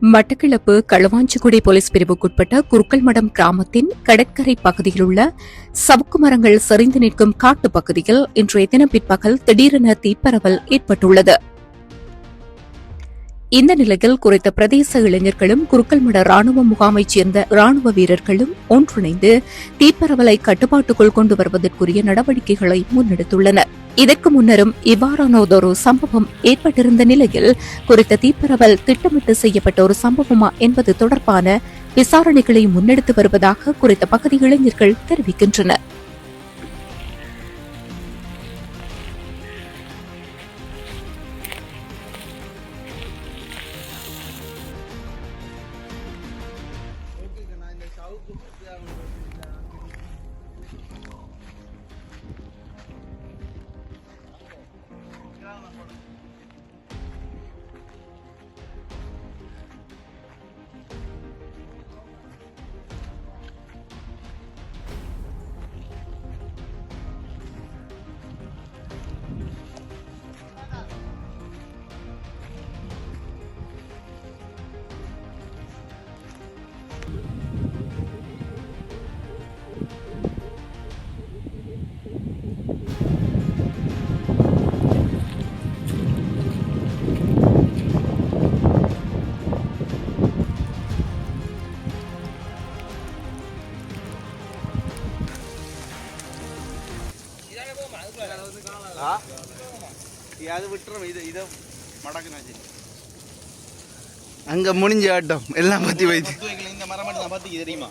Batticaloa Kaluvanchikudy police பிரிவுக்குட்பட்ட குருக்கல்மடம் கிராமத்தின் கடற்கரை பகுதியில் உள்ள சவுக்கு மரங்கள் சரிந்து நிற்கும் காட்டுப் பகுதியில் இன்றைய தினம் பிற்பகல் திடீரென தீப்பரவல் ஏற்பட்டுள்ளது. இந்த நிலையில் குறித்த பிரதேச இளைஞர்களும் குருக்கல்மட ராணுவ முகாமைச் சேர்ந்த ராணுவ வீரர்களும் ஒன்றிணைந்து தீப்பரவலை கட்டுப்பாட்டுக்குள் கொண்டு வருவதற்குரிய நடவடிக்கைகளை முன்னெடுத்துள்ளனர். இதற்கு முன்னரும் இவ்வாறானதொரு சம்பவம் ஏற்பட்டிருந்த நிலையில் குறித்த தீப்பரவல் திட்டமிட்டு செய்யப்பட்ட ஒரு சம்பவமா என்பது தொடர்பான விசாரணைகளை முன்னெடுத்து வருவதாக குறித்த பகுதி இளைஞர்கள் தெரிவிக்கின்றனர். அங்க முடிஞ்ச ஆட்டம் எல்லாம் பத்தி வைத்து இந்த மரம் மட்டும் பார்த்து தெரியுமா?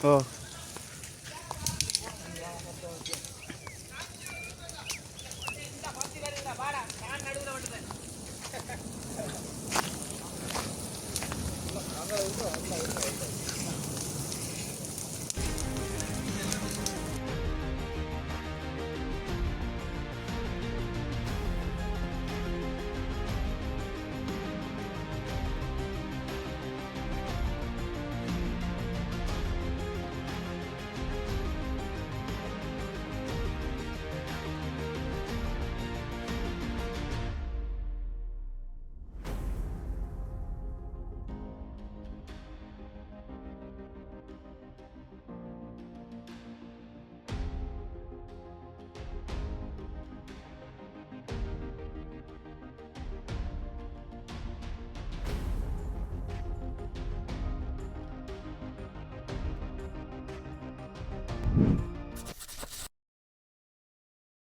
ஓ